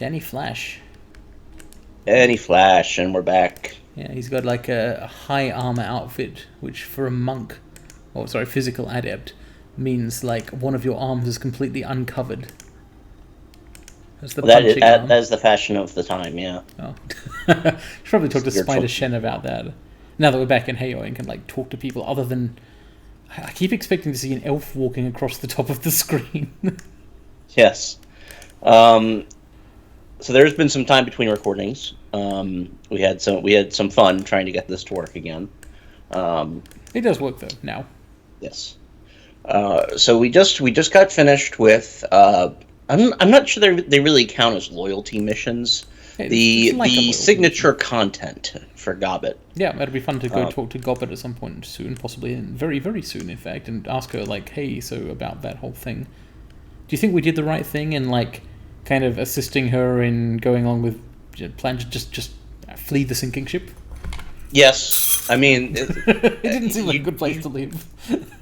Danny Flash. Any Flash, and we're back. Yeah, he's got like a high armor outfit, which for a monk, or sorry, physical adept, means like one of your arms is completely uncovered. That's the punching That arm. is the fashion of the time, yeah. Oh, should probably talk to Your Spider choice. Shen about that. Now that we're back in Heyo and can like talk to people other than, I keep expecting to see an elf walking across the top of the screen. Yes. Um, so there's been some time between recordings. We had some fun trying to get this to work again. Um, It does work though now. yes. So we just got finished with. I'm not sure they really count as loyalty missions. It's like a The loyalty signature content for Gobbet. Yeah, it'd be fun to go Uh, talk to Gobbet at some point soon, possibly very, very soon, in fact, and ask her like, "Hey, so about that whole thing, do you think we did the right thing in like kind of assisting her in going along with plan to just flee the sinking ship?" yes, I mean It didn't seem like a you, good place to live.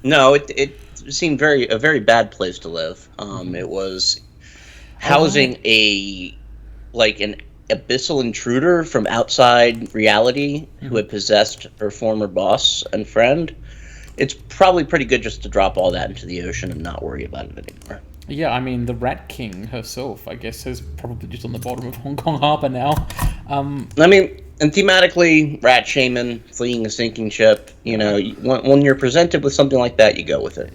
no, it seemed a very bad place to live. It was Oh housing right. an abyssal intruder from outside reality who Hmm. had possessed her former boss and friend. It's probably pretty good just to drop all that into the ocean and not worry about it anymore. Yeah, I mean the Rat King herself, I guess, is probably just on the bottom of Hong Kong Harbor now. I mean, and thematically, rat shaman fleeing a sinking ship. When you're presented with something like that, you go with it.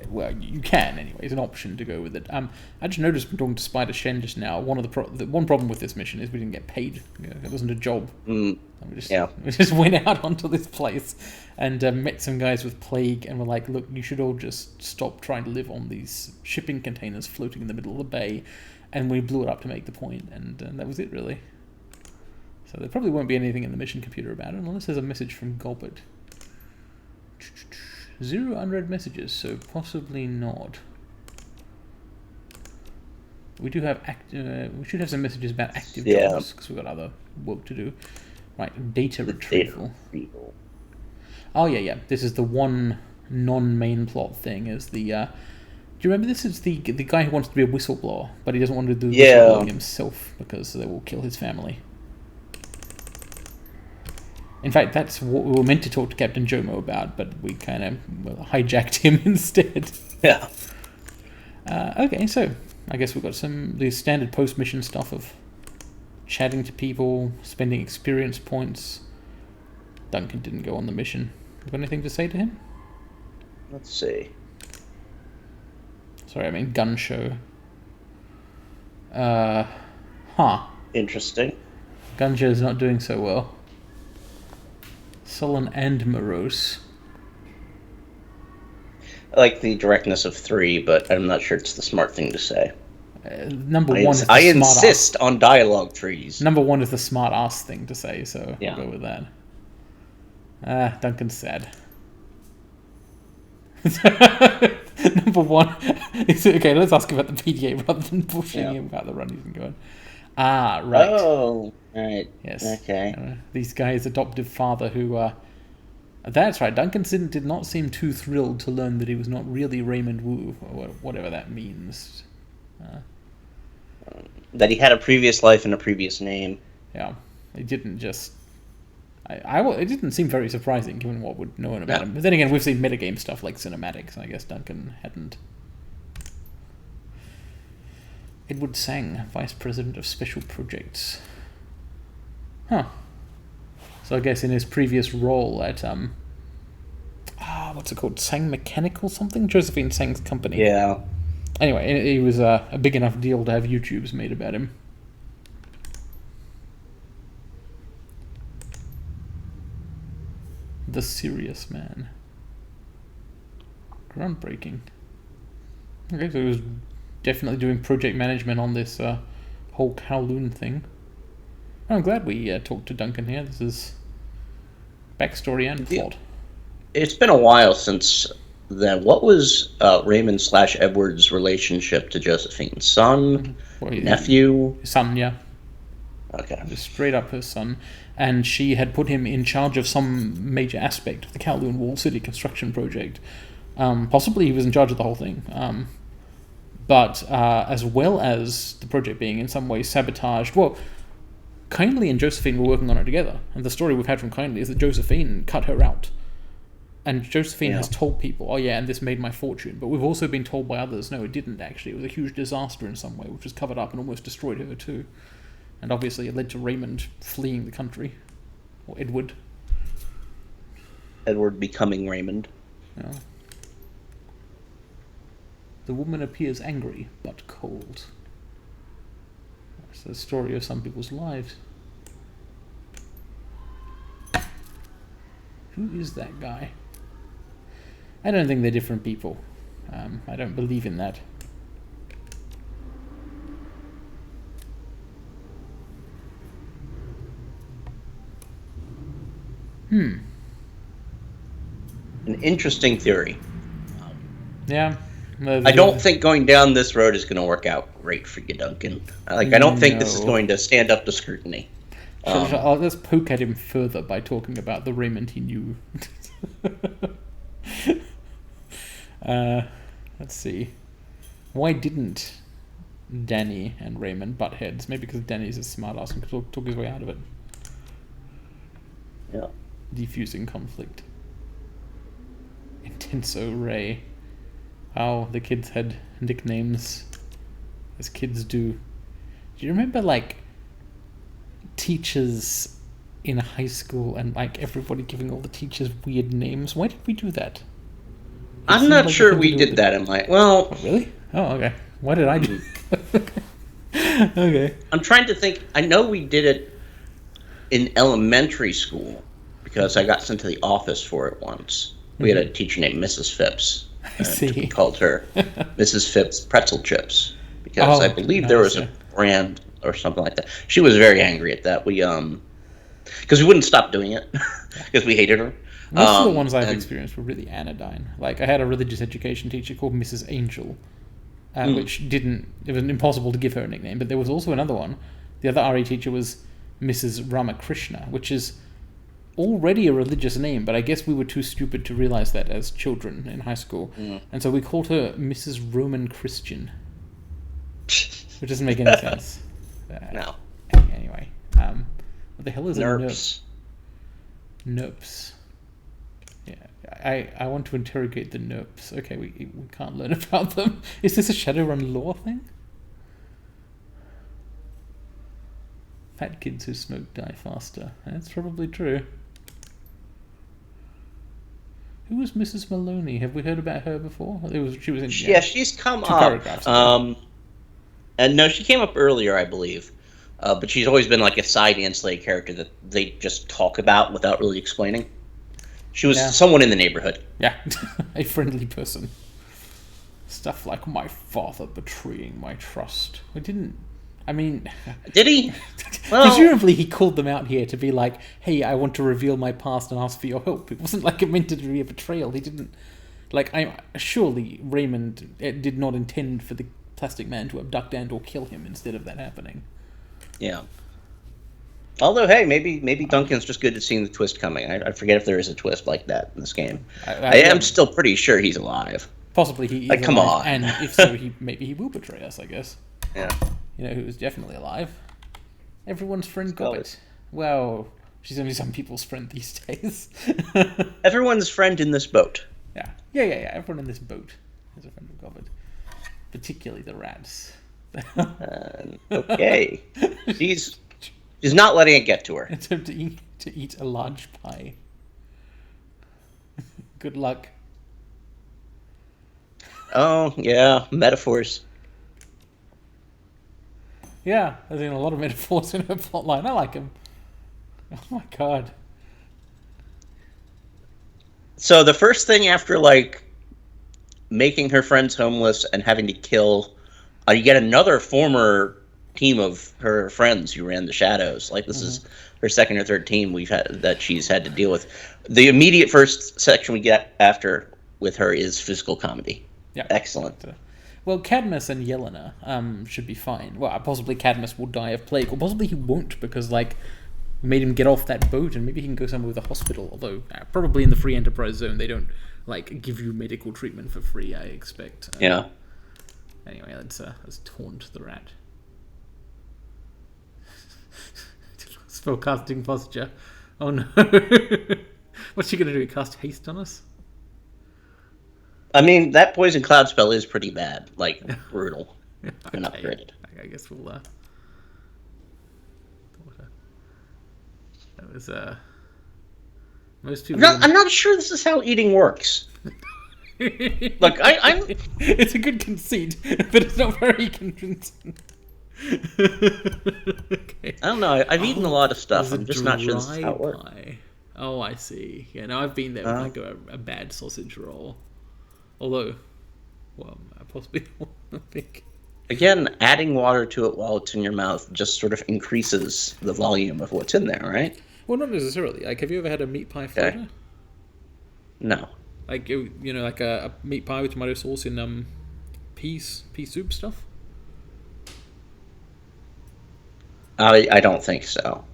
Well, you can anyway. It's an option to go with it. I just noticed from talking to Spider Shen just now. One of the one problem with this mission is we didn't get paid. It wasn't a job. Mm, We just yeah. we just went out onto this place and met some guys with plague, and were like, "Look, you should all just stop trying to live on these shipping containers floating in the middle of the bay." And we blew it up to make the point, and that was it really. So there probably won't be anything in the mission computer about it, unless there's a message from Gobert. Zero unread messages, so possibly not. We do have we should have some messages about active Yeah. jobs because we've got other work to do. Right, data Data retrieval. retrieval. Oh yeah. This is the one non-main plot thing. Is the do you remember this? Is the guy who wants to be a whistleblower, but he doesn't want to do Yeah. whistleblowing himself because they will kill his family. In fact, that's what we were meant to talk to Captain Jomo about, but we kind of hijacked him instead. Yeah. Okay, so I guess we've got the standard post-mission stuff of chatting to people, spending experience points. Duncan didn't go on the mission. You got anything to say to him? Let's see. Sorry, I mean gun show. Huh. Interesting. Gun show's not doing so well. Sullen and morose. I like the directness of 3, but I'm not sure it's the smart thing to say. Number I, one is the I smart insist on dialogue trees. Number one is the smart ass thing to say, so Yeah. we'll go with that. Duncan's sad. Number one. Okay, let's ask about the PDA rather than pushing Yeah. him about the run he's been going. Ah, right. Oh, right. Yes. Okay. These guys' adoptive father who, that's right, Duncan did not seem too thrilled to learn that he was not really Raymond Wu, or whatever that means. That he had a previous life and a previous name. Yeah, it didn't just... it didn't seem very surprising given what we'd known about him. But then again, we've seen metagame stuff like cinematics, and I guess Duncan hadn't. Edward Sang, Vice President of Special Projects. Huh. So I guess in his previous role at, what's it called? Sang Mechanical something? Josephine Sang's company. Yeah. Anyway, he was a big enough deal to have YouTubes made about him. The Serious Man. Groundbreaking. Okay, so he was definitely doing project management on this whole Kowloon thing. I'm glad we talked to Duncan here. This is backstory and plot. It's been a while since then. What was Raymond/Edward's relationship to Josephine? Son? Well, Nephew? his son, yeah. Okay. Just straight up her son. And she had put him in charge of some major aspect of the Kowloon Wall City construction project. Possibly he was in charge of the whole thing. but as well as the project being in some ways sabotaged. Well, Kindly and Josephine were working on it together, and the story we've had from Kindly is that Josephine cut her out. And Josephine has told people, oh yeah, and this made my fortune. But we've also been told by others, no, it didn't actually. It was a huge disaster in some way, which was covered up and almost destroyed her too. And obviously it led to Raymond fleeing the country. Or Edward. Edward becoming Raymond. Yeah. The woman appears angry, but cold. That's the story of some people's lives. Who is that guy? I don't think they're different people. I don't believe in that. An interesting theory. Yeah. I don't think going down this road is going to work out great for you, Duncan. I don't think this is going to stand up to scrutiny. Let's poke at him further by talking about the Raymond he knew. Let's see. Why didn't Danny and Raymond butt heads? Maybe because Danny's a smartass and could talk his way out of it. Yeah. Defusing conflict. Intenso Ray. Oh, the kids had nicknames, as kids do. Do you remember, like, teachers in high school and, like, everybody giving all the teachers weird names? Why did we do that? I'm not sure we did that in my... Well... Oh, really? Oh, okay. Why did I do Okay. I'm trying to think. I know we did it in elementary school because I got sent to the office for it once. We had a teacher named Mrs. Phipps. I see. We called her Mrs. Phipps Pretzel Chips because I believe there was a brand or something like that. She was very angry at that. We because we wouldn't stop doing it because we hated her. Most of the ones I've experienced were really anodyne. Like, I had a religious education teacher called Mrs. Angel, which it was impossible to give her a nickname, but there was also another one. The other RE teacher was Mrs. Ramakrishna, which is already a religious name, but I guess we were too stupid to realize that as children in high school. And so we called her Mrs. Roman Christian, which doesn't make any sense. No. Anyway, what the hell is Nerps? a NERPS? NERPS. Yeah, I want to interrogate the NERPS. Okay, we can't learn about them. Is this a Shadowrun lore thing? Fat kids who smoke die faster. That's probably true. Who was Mrs. Maloney? Have we heard about her before? She was in. Yeah, she's come two up. Paragraphs And no, she came up earlier, I believe. But she's always been like a side ancillary character that they just talk about without really explaining. She was someone in the neighborhood. Yeah, a friendly person. Stuff like my father betraying my trust. Did he? Well, presumably he called them out here to be like, hey, I want to reveal my past and ask for your help. It wasn't like it meant to be a betrayal. He didn't... surely Raymond did not intend for the Plastic Man to abduct and or kill him instead of that happening. Yeah. Although, hey, maybe Duncan's just good at seeing the twist coming. I forget if there is a twist like that in this game. I am still pretty sure he's alive. Possibly he is come alive, on. and if so, maybe he will betray us, I guess. Yeah. You know who is definitely alive? Everyone's friend Gobbet. Well, she's only some people's friend these days. Everyone's friend in this boat. Yeah. Everyone in this boat is a friend of Gobbet. Particularly the rats. Okay. She's not letting it get to her. Attempt to eat a large pie. Good luck. Oh, yeah. Metaphors. Yeah, there's been a lot of metaphors in her plotline. I like them. Oh my god. So the first thing after, like, making her friends homeless and having to kill yet another former team of her friends who ran the Shadows. Like, this is her second or third team that she's had to deal with. The immediate first section we get after with her is physical comedy. Yeah. Excellent. Well, Cadmus and Yelena should be fine. Well, possibly Cadmus will die of plague, or possibly he won't because, like, we made him get off that boat and maybe he can go somewhere with a hospital. Although, probably in the free enterprise zone, they don't, like, give you medical treatment for free, I expect. Yeah. Anyway, let's taunt the rat. Spellcasting posture. Oh no. What's she gonna do? Cast haste on us? I mean, that poison cloud spell is pretty bad. Like, brutal. Okay. And upgraded. I guess we'll that was most people I'm not sure this is how eating works. Look, I'm it's a good conceit, but it's not very convincing. Okay. I don't know. I've eaten a lot of stuff. There's I'm a just not sure this is dry how it works. pie. Oh, I see. Yeah, no, I've been there with like a bad sausage roll. Although, well, possibly I think. Again, adding water to it while it's in your mouth just sort of increases the volume of what's in there, right? Well, not necessarily. Like, have you ever had a meat pie floater? No. Like, like a meat pie with tomato sauce in pea soup stuff? I don't think so.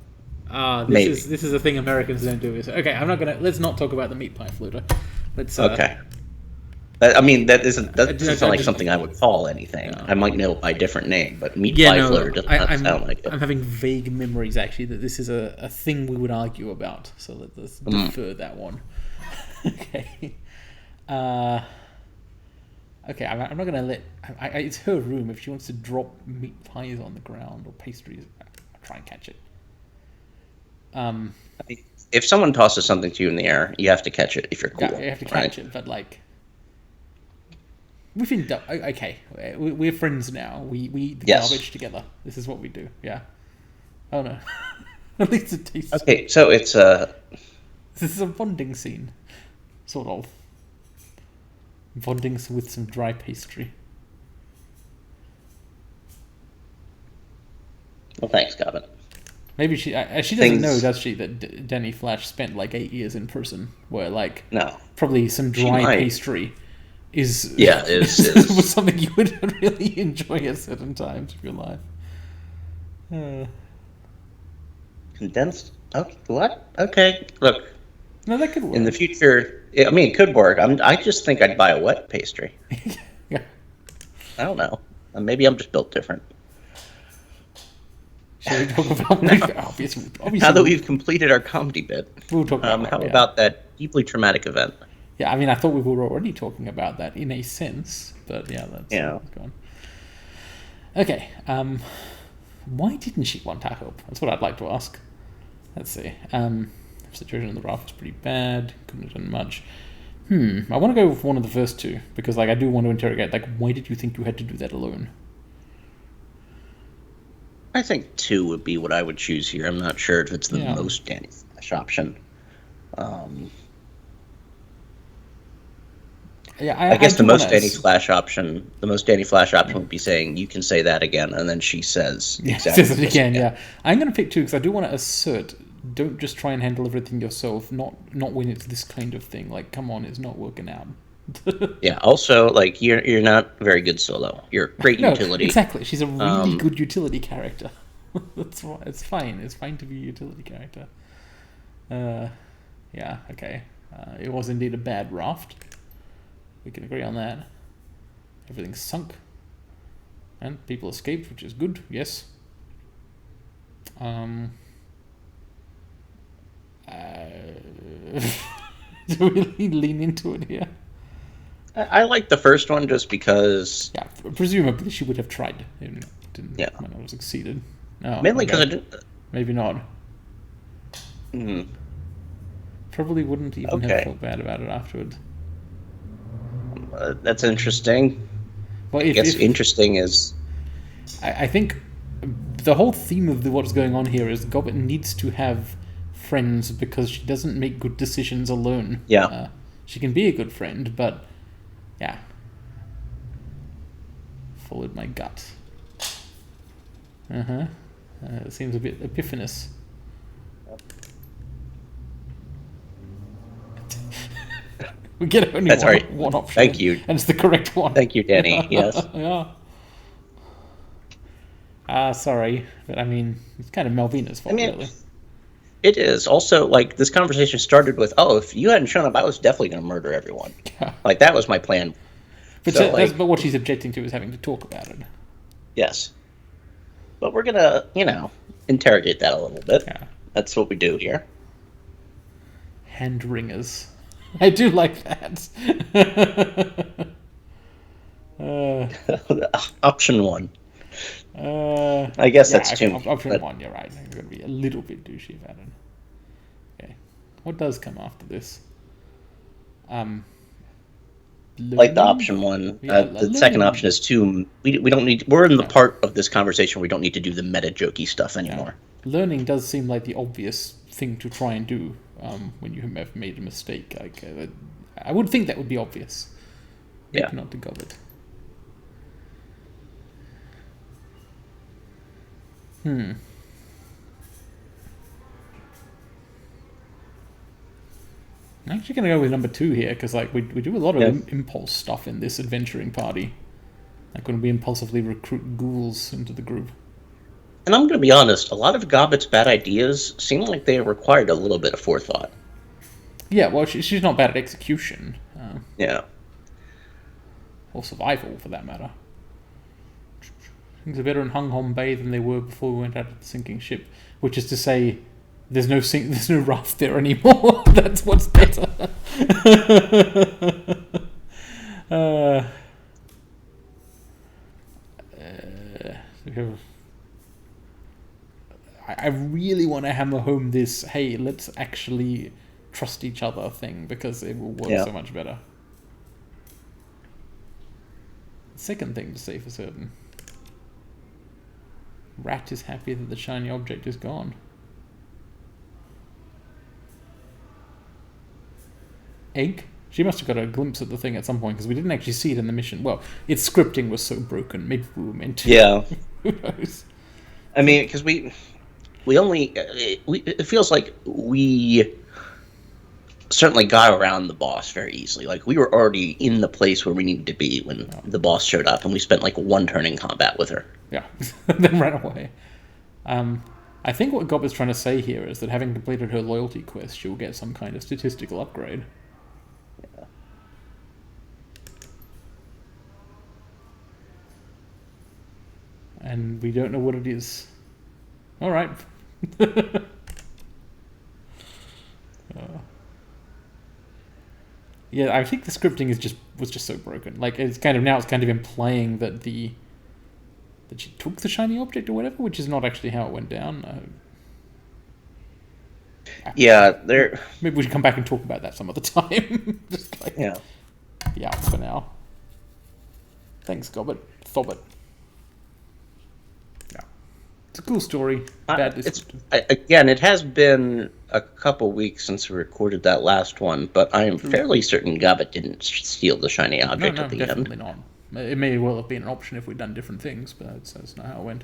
This is a thing Americans don't do. Okay, let's not talk about the meat pie floater. Let's okay. I mean, that doesn't sound like something I would call anything. No. I might know it by a different name, but meat pie floater does not sound like it. I'm having vague memories, actually, that this is a thing we would argue about. So let's defer that one. Okay. Okay, I'm not going to let... it's her room. If she wants to drop meat pies on the ground or pastries, I'll try and catch it. I mean, if someone tosses something to you in the air, you have to catch it if you're cool. Yeah, you have to catch it, but like... We've been... Okay, we're friends now. We eat the garbage together. This is what we do, yeah. Oh no. At least it tastes... Okay, so it's a... This is a bonding scene. Sort of. Bonding with some dry pastry. Well, thanks, Gavin. Maybe she doesn't know, does she, that Danny Flash spent like 8 years in prison, where like probably some dry pastry is was something you would really enjoy at certain times of your life. Condensed? Okay, what? Okay, look. No, that could work. In the future, I mean, it could work. I just think I'd buy a wet pastry. Yeah. I don't know. Maybe I'm just built different. Shall we talk about obviously, now that we've completed our comedy bit, we'll talk about how about that deeply traumatic event? Yeah, I mean, I thought we were already talking about that in a sense, but yeah, that's gone. Okay, why didn't she want our help? That's what I'd like to ask. Let's see. Situation in the raft was pretty bad. Couldn't have done much. I want to go with one of the first two because, like, I do want to interrogate. Like, why did you think you had to do that alone? I think 2 would be what I would choose here. I'm not sure if it's the most Danny Flash option. I guess the most Danny Flash option would be saying, "You can say that again," and then she says, "Exactly says it again." Yeah, I'm going to pick 2 because I do want to assert. Don't just try and handle everything yourself. Not when it's this kind of thing. Like, come on, it's not working out. Yeah. Also, like, you're not very good solo. You're great utility. Exactly. She's a really good utility character. That's right. It's fine. It's fine to be a utility character. Yeah. Okay. It was indeed a bad raft. We can agree on that. Everything's sunk, and people escaped, which is good. Yes. Do we lean into it here? I like the first one just because... Yeah, presumably she would have tried. Might not have succeeded. No, mainly because I didn't... Maybe not. Probably wouldn't even have felt bad about it afterwards. That's interesting. Well, I guess interesting is... I think the whole theme of what's going on here is Gobbet needs to have friends because she doesn't make good decisions alone. Yeah. She can be a good friend, but yeah. Followed my gut. It seems a bit epiphanous. We get only one option. Thank you. And it's the correct one. Thank you, Danny. Yes. Yeah. Sorry, but I mean, it's kind of Malvina's fault, really. It is. Also, like, this conversation started with, if you hadn't shown up, I was definitely going to murder everyone. Yeah. Like, that was my plan But what she's objecting to is having to talk about it. Yes. But we're gonna, interrogate that a little bit. Yeah. That's what we do here. Hand wringers. I do like that. Option 1. I guess that's too. Option 1, you're right. I'm going to be a little bit douchey about it. Okay. What does come after this? Like the option 1. Yeah, the second option is too. We don't need. We're in the part of this conversation where we don't need to do the meta jokey stuff anymore. Yeah. Learning does seem like the obvious thing to try and do when you have made a mistake. Like I would think that would be obvious. Maybe not to Gobbet. I'm actually going to go with number 2 here, because like we do a lot of impulse stuff in this adventuring party. Like when we impulsively recruit ghouls into the group. And I'm going to be honest, a lot of Gobbet's bad ideas seem like they required a little bit of forethought. Yeah, well, she's not bad at execution. Or survival, for that matter. Things are better in Hung Hom Bay than they were before we went out of the sinking ship. Which is to say, there's no raft there anymore. That's what's better. I really want to hammer home this, hey, let's actually trust each other thing, because it will work so much better. Second thing to say for certain. Rat is happy that the shiny object is gone. Egg? She must have got a glimpse of the thing at some point, because we didn't actually see it in the mission. Well, its scripting was so broken. Maybe we were meant to. Yeah. Who knows? I mean, because we only... it feels like we certainly got around the boss very easily. Like, we were already in the place where we needed to be when the boss showed up, and we spent like 1 turn in combat with her. Yeah, then ran away. I think what Gob is trying to say here is that having completed her loyalty quest, she'll get some kind of statistical upgrade. Yeah. And we don't know what it is. All right. Yeah, I think the scripting was just so broken. Like it's kind of implying that that she took the shiny object or whatever, which is not actually how it went down. Maybe we should come back and talk about that some other time. Just like be out for now. Thanks, Gobbet. Thobbit. Yeah, it's a cool story. Again, it has been a couple weeks since we recorded that last one, but I am fairly certain Gobbet didn't steal the shiny object at the end. Definitely not. It may well have been an option if we'd done different things, but that's not how it went.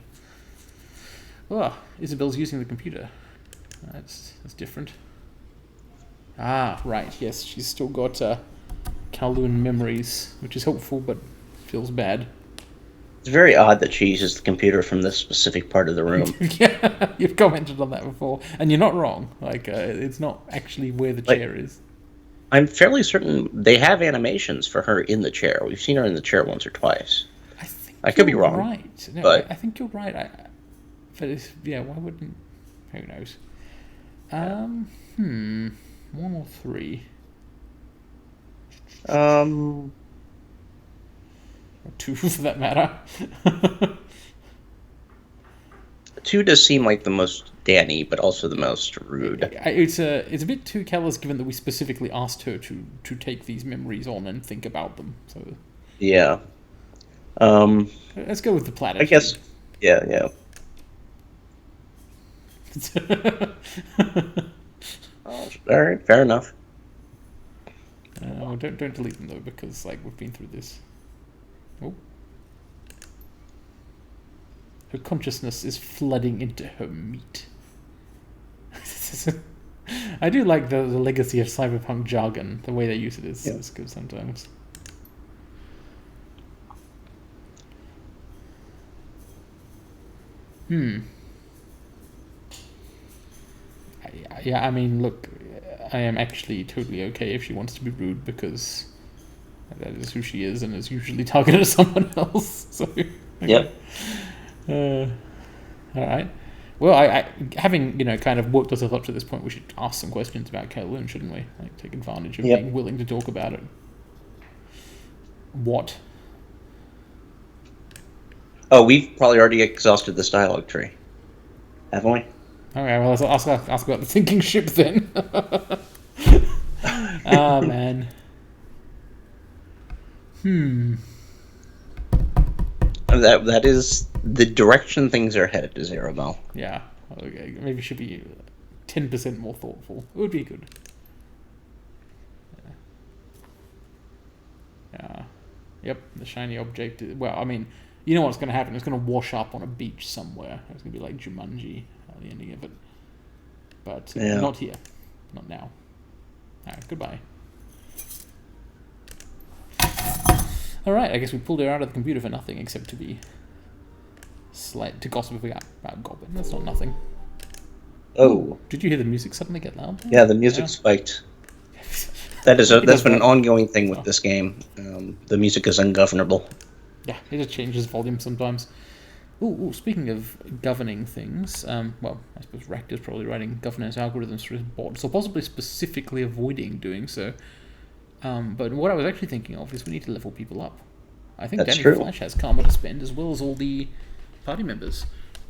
Oh, Isabel's using the computer. That's different. Ah, right, yes, she's still got Kowloon memories, which is helpful, but feels bad. It's very odd that she uses the computer from this specific part of the room. Yeah, you've commented on that before, and you're not wrong. Like, it's not actually where the chair is. I'm fairly certain they have animations for her in the chair. We've seen her in the chair once or twice. I could be wrong. Right. No, but I think you're right. Why wouldn't... Who knows? 1 or 3? Or 2 for that matter. 2 does seem like the most Danny, but also the most rude. It's a bit too callous, given that we specifically asked her to take these memories on and think about them. So yeah. Let's go with the platitude. I guess. Yeah. All right, fair enough. Don't delete them though, because like we've been through this. Oh. Her consciousness is flooding into her meat. I do like the legacy of cyberpunk jargon. The way they use it is good sometimes. Yeah, I mean, look, I am actually totally okay if she wants to be rude, because That is who she is, and is usually targeted at someone else. So. Okay. Yep. All right. Well, I having kind of worked ourselves up to this point, we should ask some questions about Kowloon, shouldn't we? Like take advantage of being willing to talk about it. What? Oh, we've probably already exhausted this dialogue tree, haven't we? Okay, well, let's ask about the sinking ship then. Ah, man. That is the direction things are headed, is Arabelle. Yeah. Okay. Maybe it should be 10% more thoughtful. It would be good. Yeah. Yep. The shiny object. Well, I mean, you know what's going to happen? It's going to wash up on a beach somewhere. It's going to be like Jumanji at the ending of it. But not here. Not now. All right. Goodbye. All right. I guess we pulled her out of the computer for nothing, except to be to gossip about Goblin. That's not nothing. Oh. Did you hear the music suddenly get loud? Yeah, the music spiked. That's been an ongoing thing with this game. The music is ungovernable. Yeah, it just changes volume sometimes. Ooh, speaking of governing things, well, I suppose Rect is probably writing governance algorithms for his bot, so possibly specifically avoiding doing so. But what I was actually thinking of is we need to level people up. I think Danny Flash has karma to spend, as well as all the party members.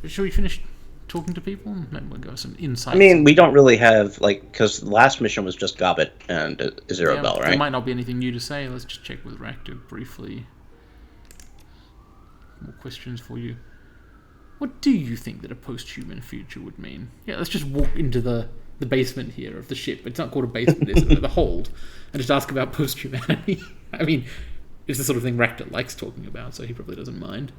Should we finish talking to people? Maybe we'll go some insights. I mean, we don't really have, because the last mission was just Gobbet and Azirabelle, right? There might not be anything new to say. Let's just check with Ractor briefly. More questions for you. What do you think that a post-human future would mean? Yeah, let's just walk into the basement here of the ship. It's not called a basement, is it? The hold. And just ask about post-humanity. I mean, it's the sort of thing Ractor likes talking about, so he probably doesn't mind.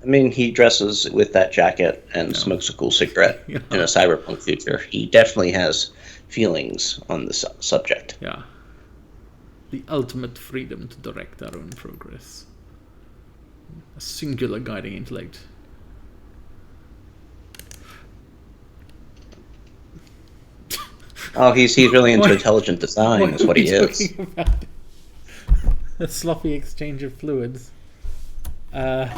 I mean, he dresses with that jacket and smokes a cool cigarette in a cyberpunk future. He definitely has feelings on the subject. Yeah. The ultimate freedom to direct our own progress. A singular guiding intellect. Oh, he's really into intelligent design, is what he is. A sloppy exchange of fluids. I'd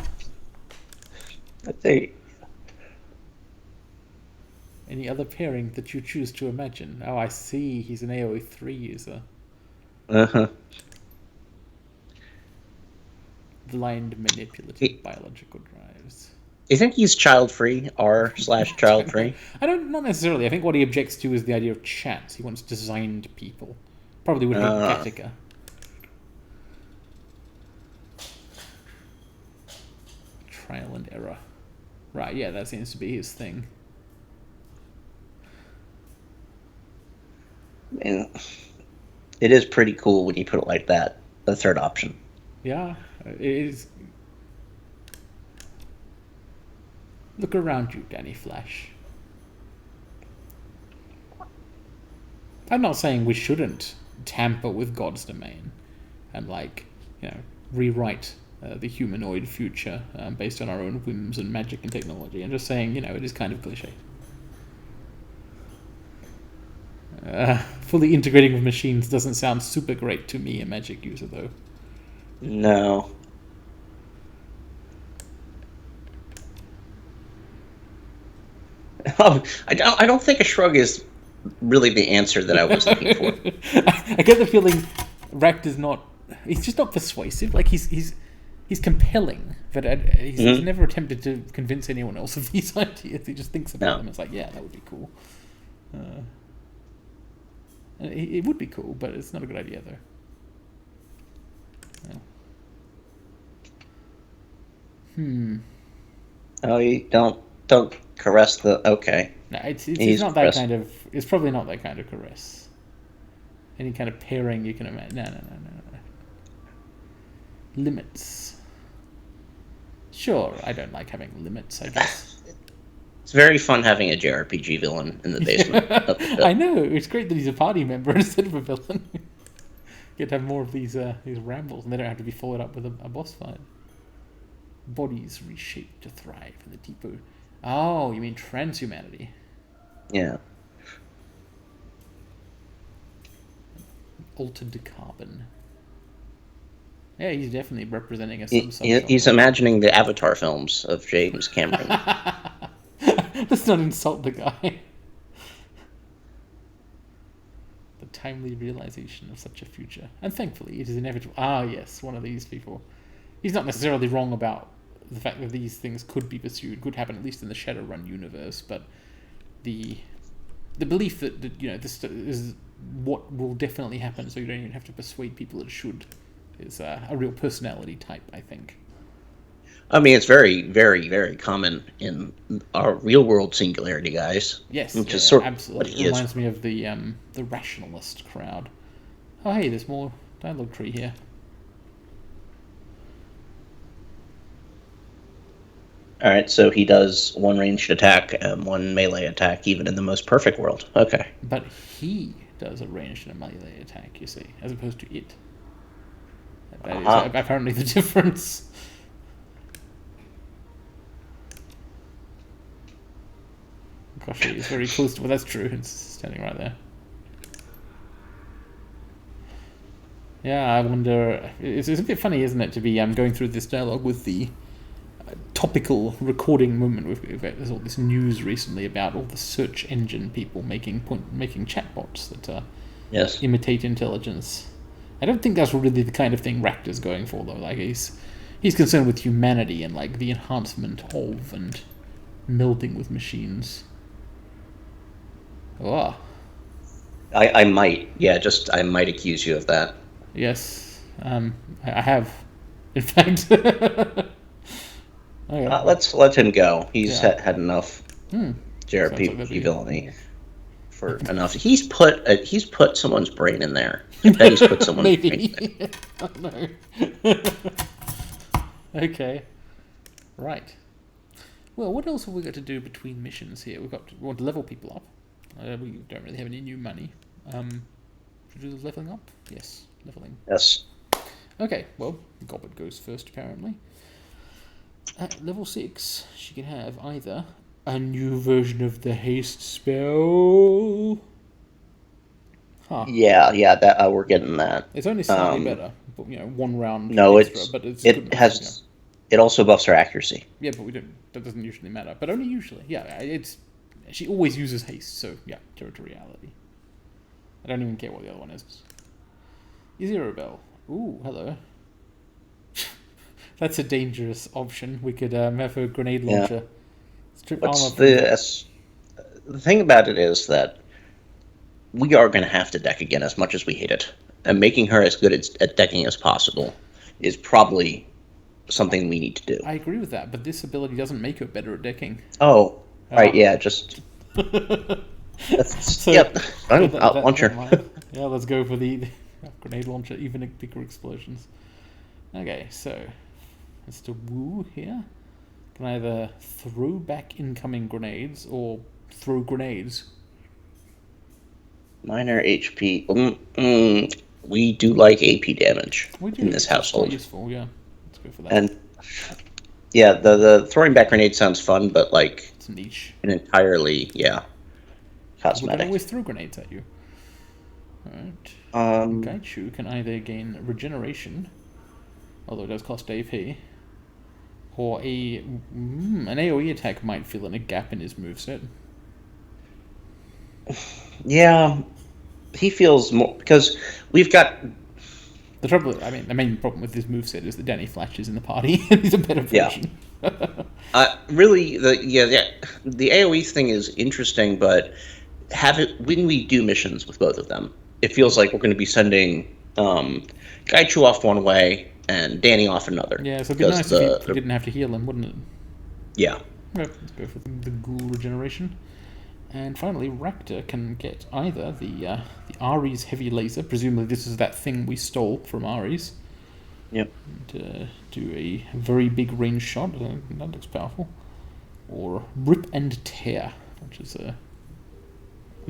say. Any other pairing that you choose to imagine? Oh, I see. He's an AoE 3 user. Uh-huh. Blind manipulative biological drives. You think he's child-free? R/child-free? Not necessarily. I think what he objects to is the idea of chance. He wants designed people. Probably would be Gattaca. Trial and error. Right, yeah, that seems to be his thing. And it is pretty cool when you put it like that. The third option. Yeah, it is. Look around you, Danny Flash. I'm not saying we shouldn't tamper with God's domain and, rewrite the humanoid future based on our own whims and magic and technology. I'm just saying, it is kind of cliche. Fully integrating with machines doesn't sound super great to me, a magic user, though. No. Oh, I don't think a shrug is really the answer that I was looking for. I get the feeling Rect is not. He's just not persuasive. Like he's compelling, but he's never attempted to convince anyone else of these ideas. He just thinks about them. It's like, yeah, that would be cool. It would be cool, but it's not a good idea, though. No. Oh, you don't caress the. Okay. No, it's not that kind of. It's probably not that kind of caress. Any kind of pairing you can imagine. No. Limits. Sure, I don't like having limits, I guess. It's very fun having a JRPG villain in the basement. I know. It's great that he's a party member instead of a villain. Get to have more of these rambles, and they don't have to be followed up with a boss fight. Bodies reshaped to thrive in the depot. Oh, you mean transhumanity? Yeah. Altered carbon. Yeah, he's definitely representing us. He's imagining the Avatar films of James Cameron. Let's not insult the guy. The timely realization of such a future. And thankfully, it is inevitable. Ah, yes, one of these people. He's not necessarily wrong about the fact that these things could be pursued, could happen at least in the Shadowrun universe, but the belief that this is what will definitely happen, so you don't even have to persuade people it should, is a real personality type, I think. I mean, it's very, very, very common in our real-world singularity guys. Yes, which is sort of absolutely. what It reminds me of the rationalist crowd. Oh, hey, there's more dialogue tree here. All right, so he does one ranged attack and one melee attack, even in the most perfect world. Okay. But he does a ranged and a melee attack, you see, as opposed to it. That is apparently the difference. Gosh, he's very close to... Well, that's true. It's standing right there. Yeah, I wonder... It's a bit funny, isn't it, to be going through this dialogue with the topical recording moment. There's all this news recently about all the search engine people making chatbots that imitate intelligence. I don't think that's really the kind of thing Ractor's going for, though. Like he's concerned with humanity and like the enhancement of and melding with machines. Oh. I might accuse you of that. Yes, I have, in fact. Okay. Let's let him go. He's had enough JRPG villainy for enough. He's put someone's brain in there. I bet he's put someone's brain in there. No. Okay. Right. Well, what else have we got to do between missions here? We want to level people up. We don't really have any new money. Should we do the leveling up? Yes, leveling. Yes. Okay, well, Gobbet goes first, apparently. At level 6, she can have either a new version of the haste spell. Huh. Yeah, that we're getting that. It's only slightly better, but, one round. No, extra, but it has. It also buffs her accuracy. Yeah, but that doesn't usually matter. But only usually. Yeah, she always uses haste, so yeah, territoriality. I don't even care what the other one is. Zero Bell. Ooh, hello. That's a dangerous option. We could have a grenade launcher. Strip armor. The thing about it is that we are going to have to deck again as much as we hate it. And making her as good at decking as possible is probably something we need to do. I agree with that, but this ability doesn't make her better at decking. Oh, right, yeah, just... Yep, launcher. Yeah, let's go for the grenade launcher, even bigger explosions. Okay, so... Mr. Wu here can either throw back incoming grenades or throw grenades. Minor HP. We do like AP damage in this household. Useful, yeah. Let's go for that. And yeah, the throwing back grenade sounds fun, but like it's niche. And entirely, cosmetic. We can always throw grenades at you. Alright. Gaichu can either gain regeneration, although it does cost AP, or an AoE attack might fill in a gap in his moveset. Yeah, he feels more because we've got the main problem with his moveset is that Danny Flash is in the party and he's a better version. Really, the AoE thing is interesting, but when we do missions with both of them, it feels like we're going to be sending Gaichu off one way and Danny off another. Yeah, so it'd be nice if you didn't have to heal him, wouldn't it? Yeah. Okay, let's go for the ghoul regeneration. And finally, Ractor can get either the Ari's heavy laser, presumably this is that thing we stole from Ari's. Yep. And, do a very big range shot, that looks powerful. Or Rip and Tear, which is a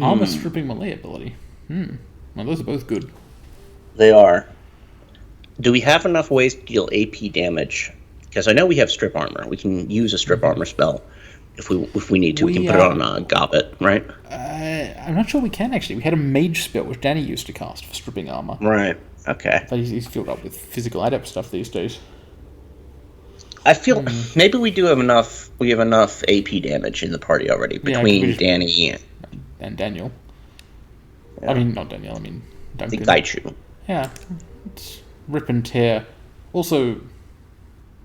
armor stripping melee ability. Well, those are both good. They are. Do we have enough ways to deal AP damage? Because I know we have strip armor. We can use a strip armor spell if we need to. We can put it on Gobbet, right? I'm not sure we can, actually. We had a mage spell, which Danny used to cast for stripping armor. Right. Okay. But he's filled up with physical adept stuff these days. I feel maybe we do have enough. We have enough AP damage in the party already Yeah, could we between just- Danny And Daniel. Yeah. I mean, not Daniel, I mean the Duncan. Gaichu. Yeah. It's rip and tear. Also,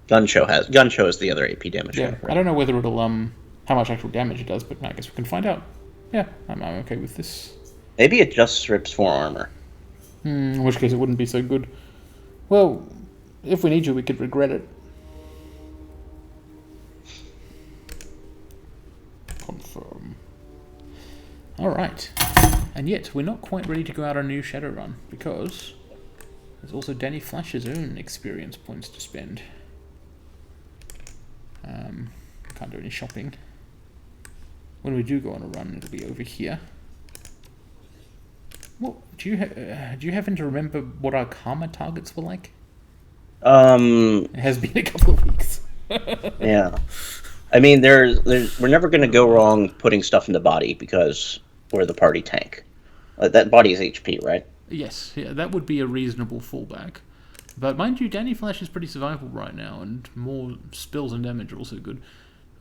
Guncho is the other AP damage. yeah, guy, right? I don't know whether it'll, how much actual damage it does, but I guess we can find out. Yeah, I'm okay with this. Maybe it just strips 4 armor. In which case it wouldn't be so good. Well, if we need to, we could regret it. Confirm. Alright. And yet, we're not quite ready to go out on a new Shadowrun, because there's also Danny Flash's own experience points to spend. Can't do any shopping. When we do go on a run, it'll be over here. Well, do you happen to remember what our karma targets were like? It has been a couple of weeks. Yeah. I mean, we're never going to go wrong putting stuff in the body because we're the party tank. That body is HP, right? Yes, yeah, that would be a reasonable fallback. But mind you, Danny Flash is pretty survivable right now, and more spills and damage are also good.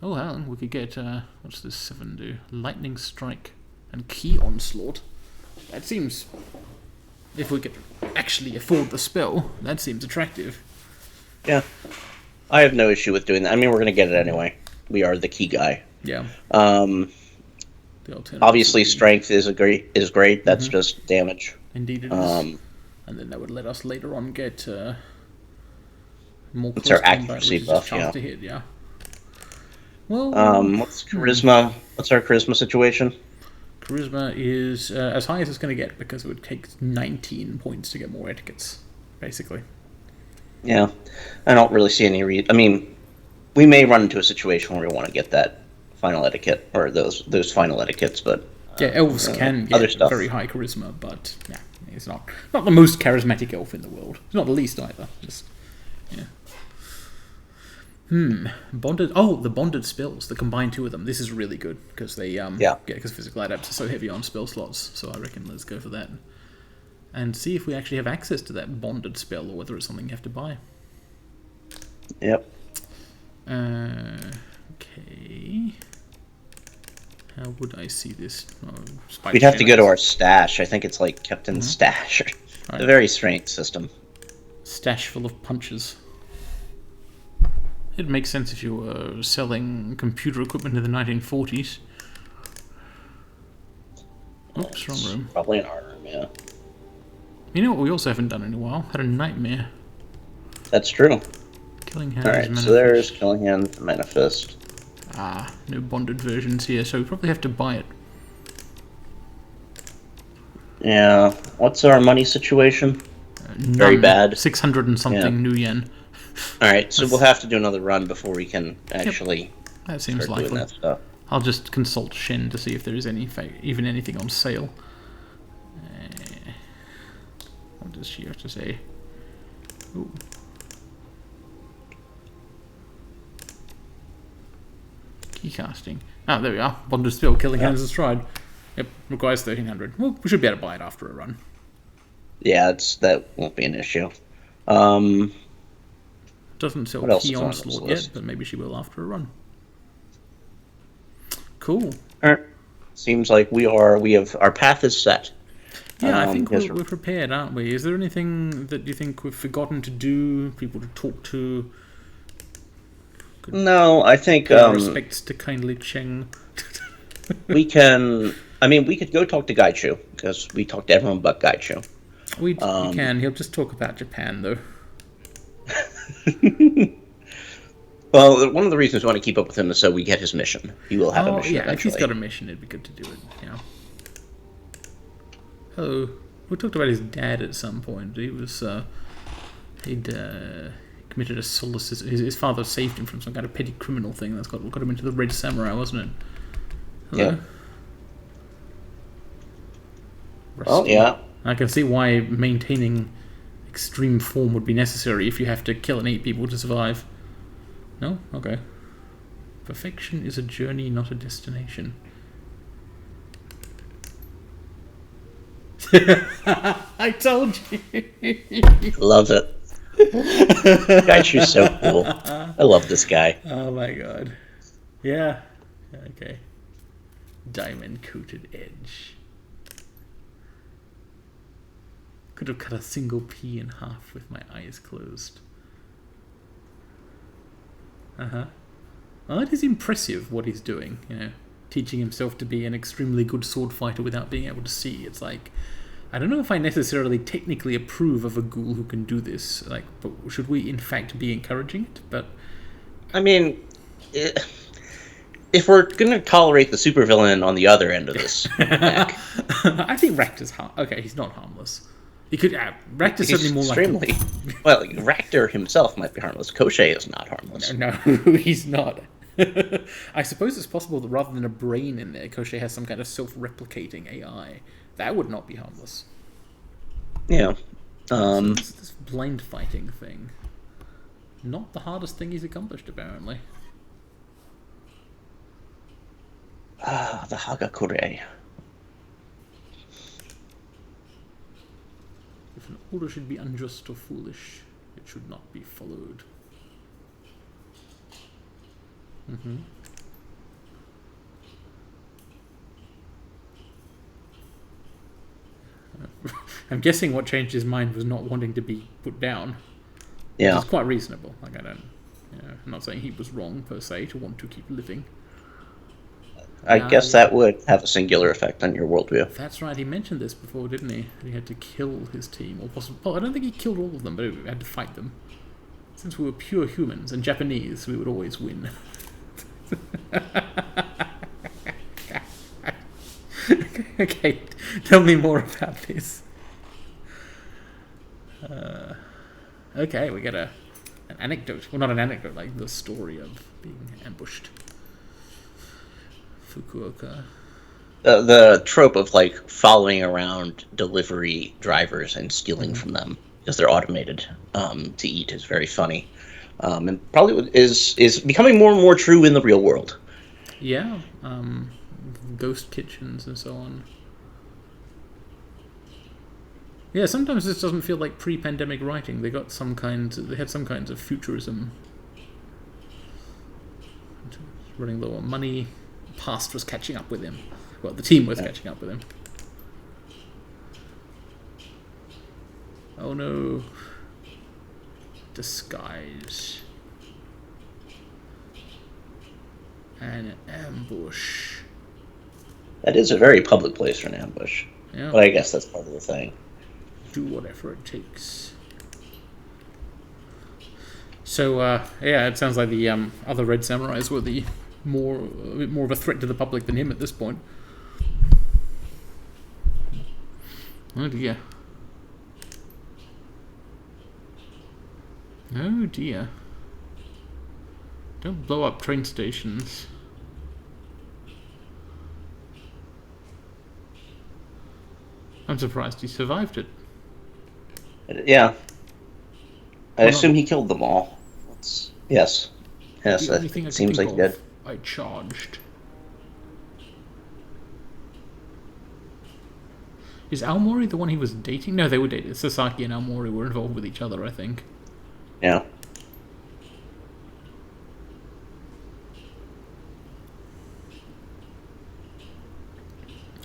Oh, hang on, we could get, what's this 7 do? Lightning Strike and Key Onslaught. That seems, if we could actually afford the spell, that seems attractive. Yeah. I have no issue with doing that. I mean, we're going to get it anyway. We are the key guy. Yeah. The obviously, strength is great. That's just damage. Indeed it is. And then that would let us later on get more It's close our combat, accuracy which is a buff, chance yeah. to hit, yeah. Well, What's charisma? What's our charisma situation? Charisma is as high as it's going to get, because it would take 19 points to get more etiquettes, basically. Yeah, I don't really see any reason. I mean, we may run into a situation where we want to get that final etiquette, or those final etiquettes, but yeah, elves can other get stuff. very high charisma, but yeah, he's not the most charismatic elf in the world. He's not the least either. Just yeah. Bonded. Oh, the bonded spells. The combined two of them. This is really good because they because physical adepts are so heavy on spell slots. So I reckon let's go for that, and see if we actually have access to that bonded spell, or whether it's something you have to buy. Yep. Okay. How would I see this? We'd have to go to our stash. I think it's like kept in stash. It's a very strange system. Stash full of punches. It makes sense if you were selling computer equipment in the 1940s. Oops, wrong room. Probably in our room, yeah. You know what we also haven't done in a while? Had a nightmare. That's true. Killing Hands Alright, so there's Killing Hand Manifest. Ah, no bonded versions here, so we probably have to buy it. Yeah. What's our money situation? Very bad. 600 and something new yen. Alright, so we'll have to do another run before we can actually That seems start doing likely. that stuff. I'll just consult Shen to see if there is even anything on sale. What does she have to say? Ooh. Keycasting. Ah, there we are. Bonded Spill, Killing Hands Astride. Yep, requires 1300. Well, we should be able to buy it after a run. Yeah, that won't be an issue. Doesn't sell What else Key is on this Onslaught yet, list? but maybe she will after a run. Cool. Alright. Seems like our path is set. Yeah, I think yes, we're prepared, aren't we? Is there anything that you think we've forgotten to do? People to talk to? No, I think Respects to kindly Cheng. we can. I mean, we could go talk to Gaichu because we talked to everyone but Gaichu. We can. He'll just talk about Japan, though. Well, one of the reasons we want to keep up with him is so we get his mission. He will have a mission Yeah, if eventually. he's got a mission, it'd be good to do it. Yeah. Hello. We talked about his dad at some point. He was he'd committed a solicit. His father saved him from some kind of petty criminal thing that's got him into the Red Samurai, wasn't it? Hello? Yeah. Oh yeah. I can see why maintaining extreme form would be necessary if you have to kill and eat people to survive. No? Okay. Perfection is a journey, not a destination. I told you. Love it. Gaichu's so cool. I love this guy. Oh my god. Yeah. Okay. Diamond coated edge. Could have cut a single pea in half with my eyes closed. Well, it is impressive what he's doing, you know, teaching himself to be an extremely good sword fighter without being able to see. It's like, I don't know if I necessarily technically approve of a ghoul who can do this. Like, but should we in fact be encouraging it? But I mean, if we're gonna tolerate the supervillain on the other end of this neck, I think Ractor's okay. He's not harmless. He could. Ractor's certainly more extremely, like. well, Ractor himself might be harmless. Koschei is not harmless. No, he's not. I suppose it's possible that rather than a brain in there, Koschei has some kind of self-replicating AI. That would not be harmless. Yeah. This blind fighting thing. Not the hardest thing he's accomplished, apparently. The Hagakure. If an order should be unjust or foolish, it should not be followed. I'm guessing what changed his mind was not wanting to be put down. Yeah. Which is quite reasonable. Like, I'm not saying he was wrong per se to want to keep living. I guess that would have a singular effect on your worldview. That's right. He mentioned this before, didn't he? He had to kill his team, or possibly. Well, I don't think he killed all of them, but he had to fight them. Since we were pure humans and Japanese, we would always win. Okay, tell me more about this. Okay, we get an anecdote. Well, not an anecdote, like the story of being ambushed. Fukuoka. The trope of like following around delivery drivers and stealing from them because they're automated to eat is very funny, and probably is becoming more and more true in the real world. Yeah, ghost kitchens and so on. Yeah, sometimes this doesn't feel like pre-pandemic writing. They had some kinds of futurism. Running low on money. Past was catching up with him. Well, the team was catching up with him. Oh no. Disguise. An ambush. That is a very public place for an ambush. Yeah. But I guess that's part of the thing. Do whatever it takes. So, yeah, it sounds like the other Red Samurais were a bit more of a threat to the public than him at this point. Oh dear. Oh dear. Don't blow up train stations. I'm surprised he survived it. Yeah. I assume he killed them all. Yes. Yes, The only thing I it could seems think like he of, did. I charged. Is Aomori the one he was dating? No, they were dating. Sasaki and Aomori were involved with each other, I think. Yeah.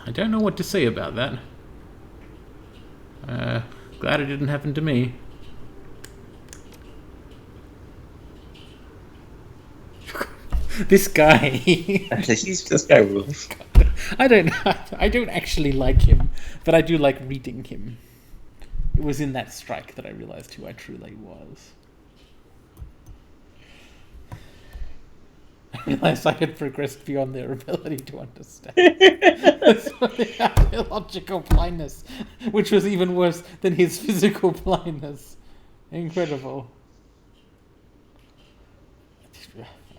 I don't know what to say about that. Glad it didn't happen to me. This guy. This guy rules. I don't actually like him, but I do like reading him. It was in that strike that I realized who I truly was. I realized I had progressed beyond their ability to understand. Ideological blindness, which was even worse than his physical blindness. Incredible.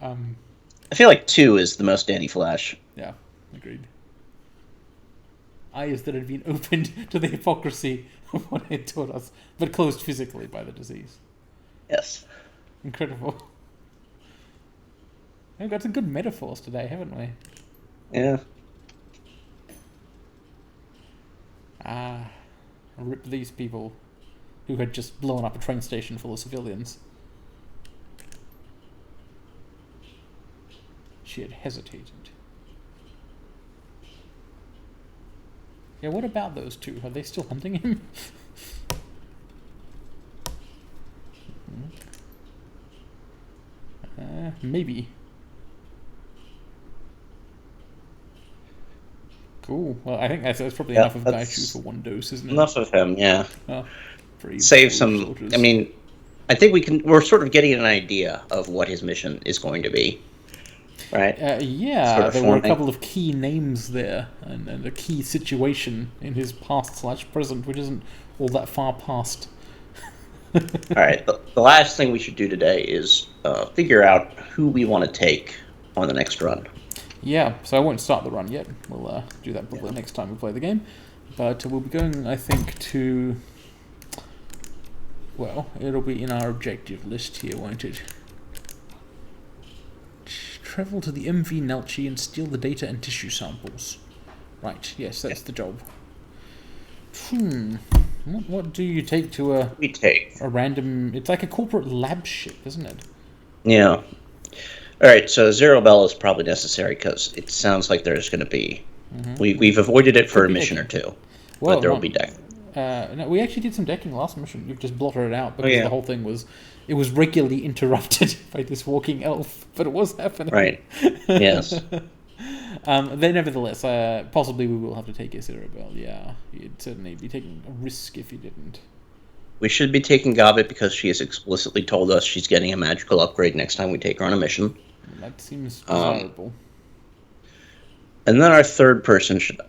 I feel like 2 is the most Danny Flash. Yeah, agreed. Eyes that had been opened to the hypocrisy of what it taught us, but closed physically by the disease. Yes. Incredible. We've got some good metaphors today, haven't we? Yeah. Ah. rip these people who had just blown up a train station full of civilians. She had hesitated. Yeah, what about those two? Are they still hunting him? Maybe. Cool. Well, I think that's probably enough of Gaichu for one dose, isn't it? Enough of him, yeah. Oh, Save some... Soldiers. I mean, I think we're sort of getting an idea of what his mission is going to be. Right? Yeah, sort of there were a couple of key names there, and a key situation in his past/present, which isn't all that far past. Alright, the last thing we should do today is figure out who we want to take on the next run. Yeah, so I won't start the run yet. We'll do that probably next time we play the game. But we'll be going, I think, to... Well, it'll be in our objective list here, won't it? Travel to the MV Nelchi and steal the data and tissue samples. Right, yes, that's the job. What do you take to a... We take a random... It's like a corporate lab ship, isn't it? Yeah. Alright, so Zero Bell is probably necessary because it sounds like there's going to be... We've avoided it for a mission or two. Well, but there will be decking. No, we actually did some decking last mission. You've just blotted it out because the whole thing was... It was regularly interrupted by this walking elf, but it was happening. Right. Yes. Then, nevertheless, possibly we will have to take a Zero Bell. Yeah, you'd certainly be taking a risk if you didn't. We should be taking Gobit because she has explicitly told us she's getting a magical upgrade next time we take her on a mission. That seems desirable. And then our third person should...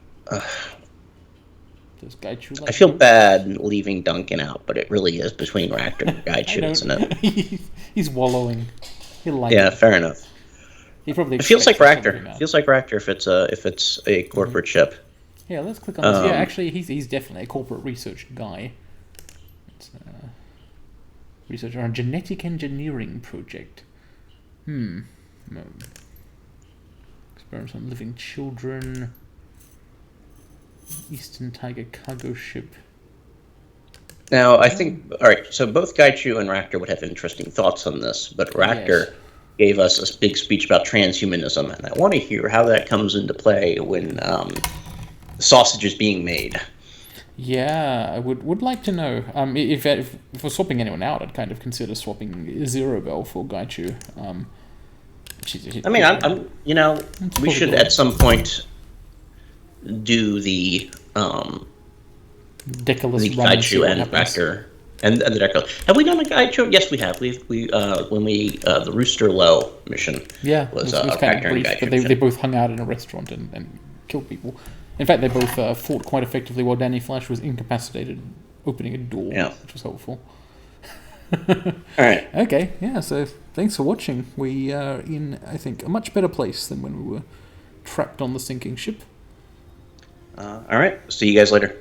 Does Gaichu I feel bad leaving Duncan out, but it really is between Raptor and Gaichu, isn't it? He's wallowing. He'll like it. Fair enough. He probably it feels like Raptor. It feels like Raptor if it's a corporate ship. Yeah, let's click on this. Yeah, actually, he's definitely a corporate research guy. It's researcher on genetic engineering project. Experiments on living children. Eastern Tiger cargo ship. Now, I think... Alright, so both Gaichu and Raptor would have interesting thoughts on this, but Raptor gave us a big speech about transhumanism, and I want to hear how that comes into play when sausage is being made. Yeah, I would like to know. If we're swapping anyone out, I'd kind of consider swapping Zero Bell for Gaichu. I mean, we should at some point do the Gaichu and Raptor and the Deculus. Have we done a Gaichu? Yes, we have. We when we the Rooster Low mission. Was kind of brief, but they both hung out in a restaurant and killed people. In fact, they both fought quite effectively while Danny Flash was incapacitated, opening a door, which was helpful. Alright. Okay, yeah, so thanks for watching. We are in, I think, a much better place than when we were trapped on the sinking ship. Alright, see you guys later.